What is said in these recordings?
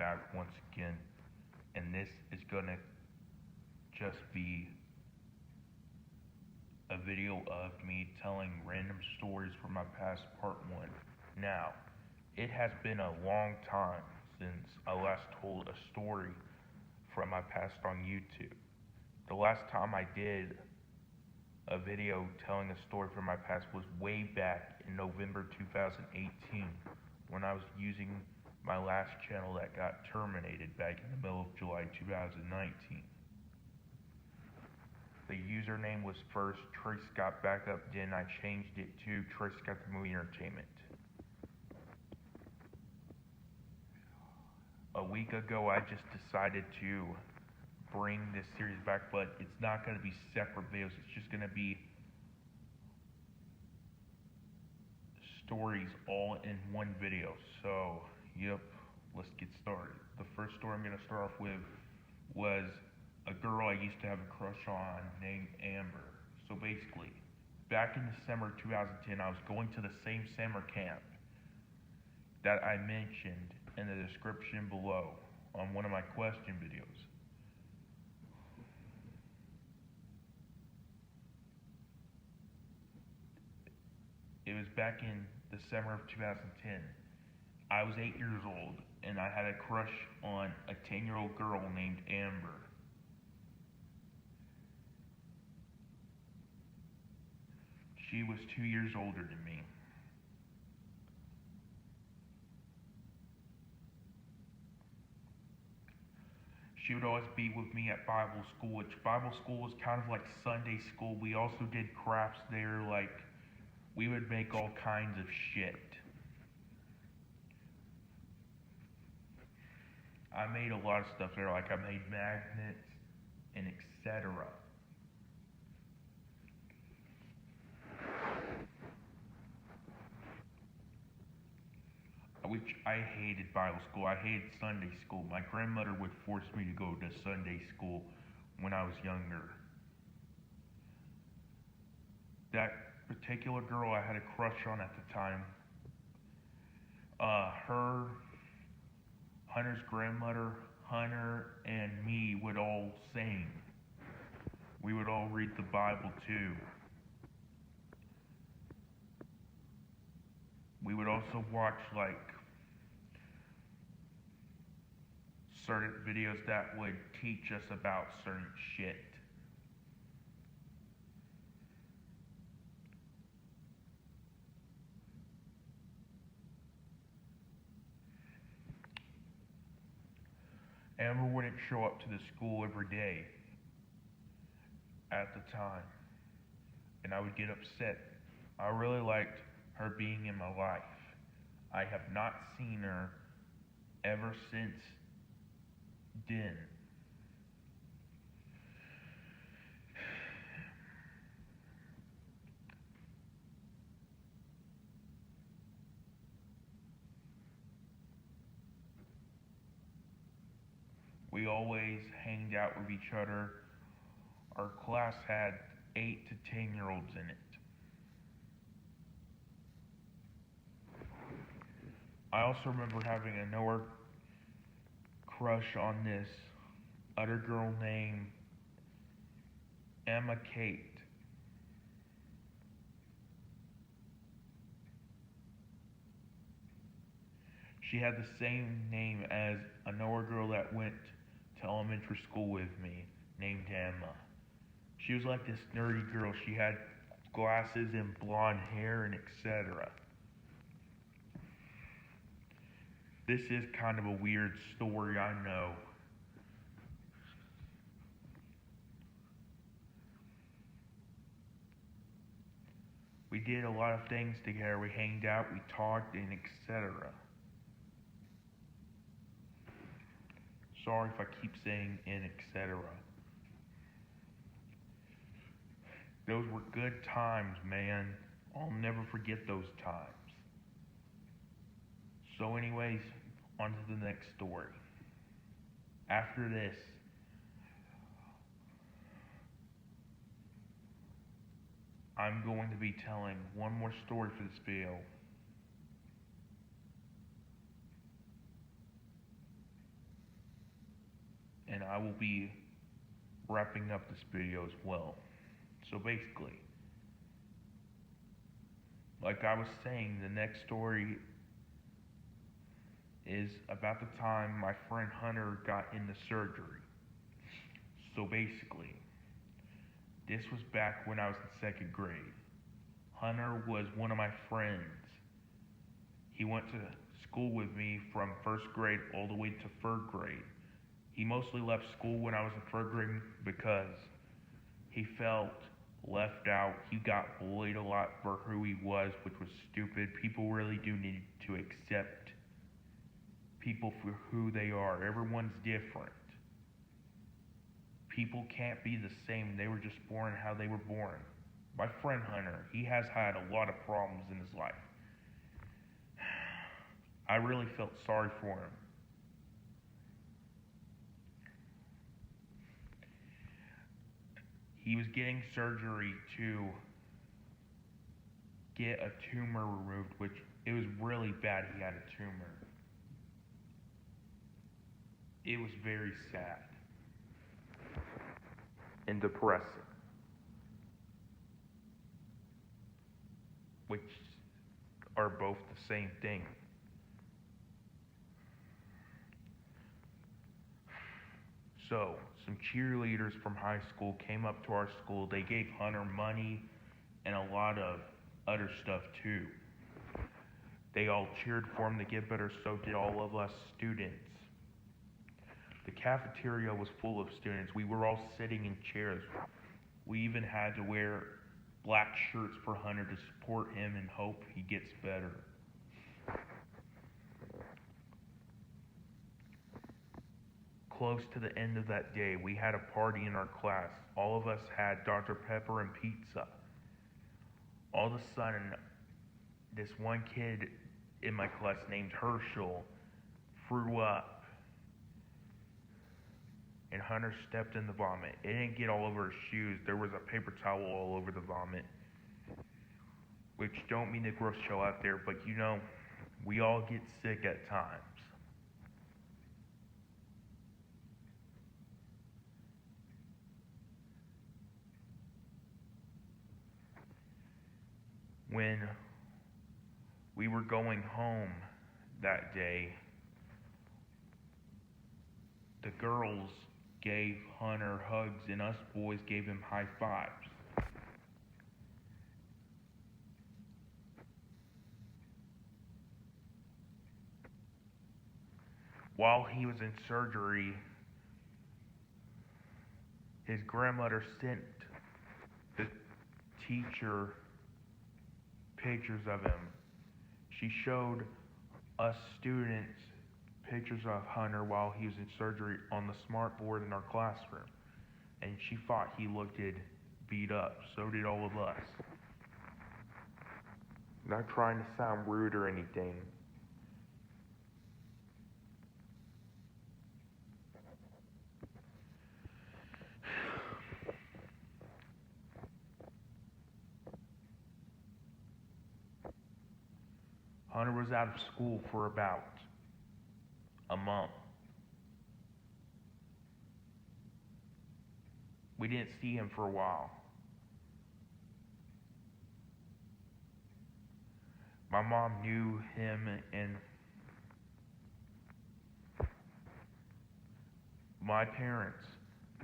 back once again, and this is gonna just be a video of me telling random stories from my past, part one. Now, it has been a long time since I last told a story from my past on YouTube. The last time I did a video telling a story from my past was way back in November 2018 when I was using my last channel that got terminated back in the middle of July 2019. The username was first Trace Scott Backup, then I changed it to Trace Scott the Movie Entertainment. A week ago I just decided to bring this series back, but it's not going to be separate videos, it's just going to be stories all in one video. So, yep, let's get started. The first story I'm going to start off with was a girl I used to have a crush on named Amber. So basically, back in December 2010, I was going to the same summer camp that I mentioned in the description below on one of my question videos. It was back in the summer of 2010. I was 8 years old, and I had a crush on a 10-year-old girl named Amber. She was 2 years older than me. She would always be with me at Bible school, which Bible school was kind of like Sunday school. We also did crafts there, like we would make all kinds of shit. I made a lot of stuff there, like I made magnets and etc. Which I hated Bible school. I hated Sunday school. My grandmother would force me to go to Sunday school when I was younger. That particular girl I had a crush on at the time, her, Hunter's grandmother, Hunter, and me would all sing. We would all read the Bible too. We would also watch like certain videos that would teach us about certain shit. Amber wouldn't show up to the school every day at the time, and I would get upset. I really liked her being in my life. I have not seen her ever since then. We always hanged out with each other. Our class had 8 to 10-year-olds in it. I also remember having another crush on this other girl named Emma Kate. She had the same name as another girl that went to elementary school with me named Emma. She was like this nerdy girl. She had glasses and blonde hair and etc. This is kind of a weird story, I know. We did a lot of things together. We hanged out, we talked, and etc. Sorry if I keep saying and etc. Those were good times, man. I'll never forget those times. So anyways, on to the next story. After this, I'm going to be telling one more story for this video. and I will be wrapping up this video as well. So basically, like I was saying, the next story is about the time my friend Hunter got into surgery. So basically, this was back when I was in second grade. Hunter was one of my friends. He went to school with me from first grade all the way to third grade. He mostly left school when I was in third grade because he felt left out. He got bullied a lot for who he was, which was stupid. People really do need to accept people for who they are. Everyone's different. People can't be the same. They were just born how they were born. My friend Hunter, he has had a lot of problems in his life. I really felt sorry for him. He was getting surgery to get a tumor removed, which it was really bad he had a tumor. It was very sad and depressing, which are both the same thing. So, some cheerleaders from high school came up to our school. They gave Hunter money and a lot of other stuff too. They all cheered for him to get better, so did all of us students. The cafeteria was full of students. We were all sitting in chairs. We even had to wear black shirts for Hunter to support him and hope he gets better. Close to the end of that day, we had a party in our class. All of us had Dr. Pepper and pizza. All of a sudden, this one kid in my class named Herschel threw up, and Hunter stepped in the vomit. It didn't get all over his shoes. There was a paper towel all over the vomit, which don't mean to gross show out there, but you know, we all get sick at times. When we were going home that day, the girls gave Hunter hugs and us boys gave him high fives. While he was in surgery, his grandmother sent the teacher pictures of him. She showed us students pictures of Hunter while he was in surgery on the smart board in our classroom. And she thought he looked beat up. So did all of us. Not trying to sound rude or anything. Hunter was out of school for about a month. We didn't see him for a while. My mom knew him, and my parents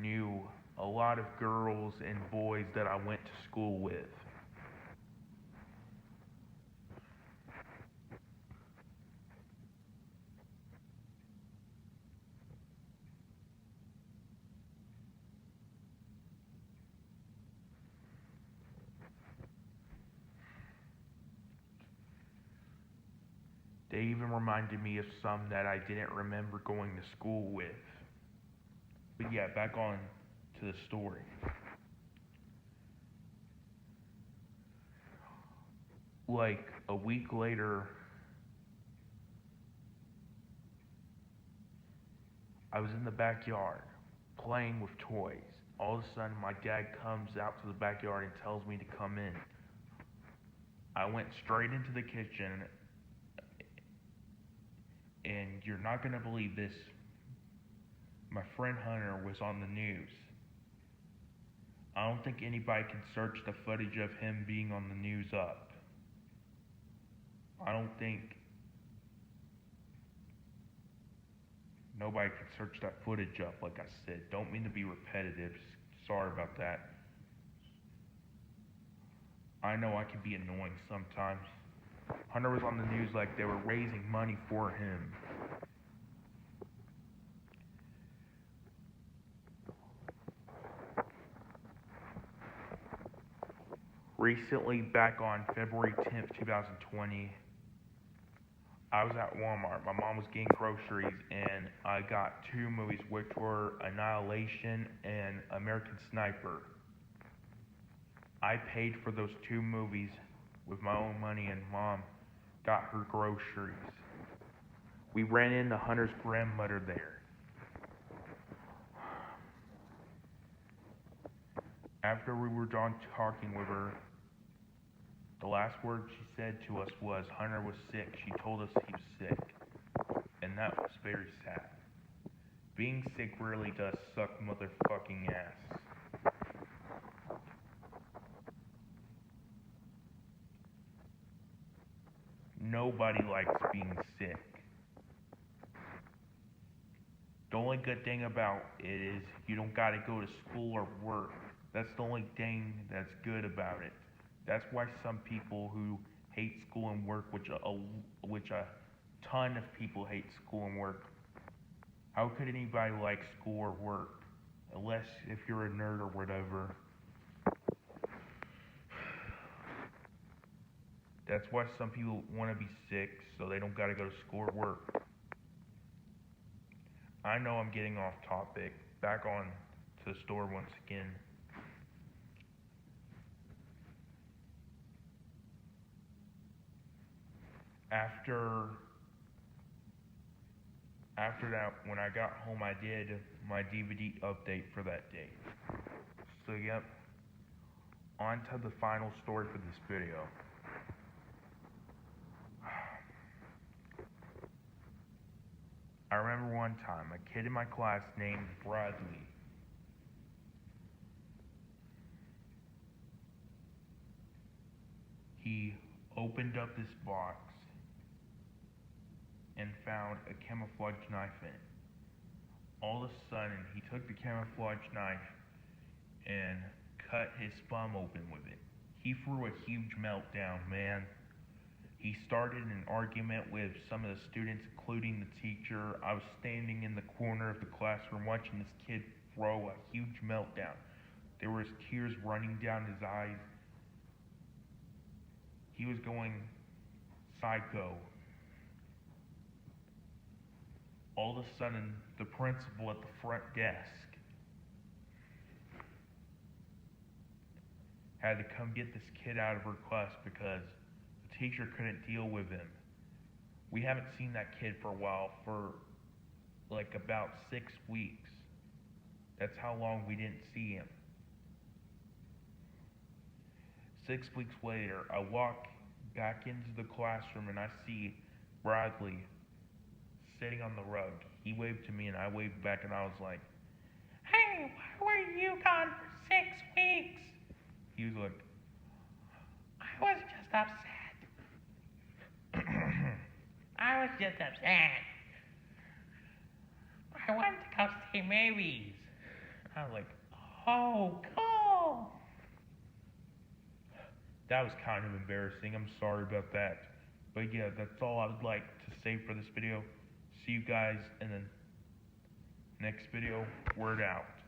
knew a lot of girls and boys that I went to school with. They even reminded me of some that I didn't remember going to school with. But yeah, back on to the story. Like a week later, I was in the backyard playing with toys. All of a sudden, my dad comes out to the backyard and tells me to come in. I went straight into the kitchen. And you're not going to believe this, my friend Hunter was on the news. I don't think anybody can search the footage of him being on the news up. I don't think nobody can search that footage up, like I said. Don't mean to be repetitive. Sorry about that. I know I can be annoying sometimes. Hunter was on the news like they were raising money for him. Recently, back on February 10th, 2020, I was at Walmart. My mom was getting groceries, and I got two movies, which were Annihilation and American Sniper. I paid for those two movies with my own money, and Mom got her groceries. We ran into Hunter's grandmother there. After we were done talking with her, the last word she said to us was Hunter was sick. She told us he was sick. And that was very sad. Being sick really does suck motherfucking ass. Nobody likes being sick. The only good thing about it is you don't gotta go to school or work. That's the only thing that's good about it. That's why some people who hate school and work, which a ton of people hate school and work. How could anybody like school or work? Unless if you're a nerd or whatever. That's why some people want to be sick so they don't gotta go to school or work. I know I'm getting off topic. Back on to the store once again. After that, when I got home, I did my DVD update for that day. So, yep, on to the final story for this video. I remember one time, a kid in my class named Bradley. He opened up this box and found a camouflage knife in it. All of a sudden, he took the camouflage knife and cut his thumb open with it. He threw a huge meltdown, man. He started an argument with some of the students, including the teacher. I was standing in the corner of the classroom watching this kid throw a huge meltdown. There was tears running down his eyes. He was going psycho. All of a sudden, the principal at the front desk had to come get this kid out of her class because the teacher couldn't deal with him. We haven't seen that kid for a while, for like about 6 weeks. That's how long we didn't see him. 6 weeks later, I walk back into the classroom and I see Bradley sitting on the rug. He waved to me and I waved back and I was like, "Hey, why were you gone for 6 weeks?" He was like, "I was just upset." "I was just upset. I wanted to go see movies." I was like, "Oh, cool." That was kind of embarrassing. I'm sorry about that. But yeah, that's all I would like to say for this video. See you guys in the next video. Word out.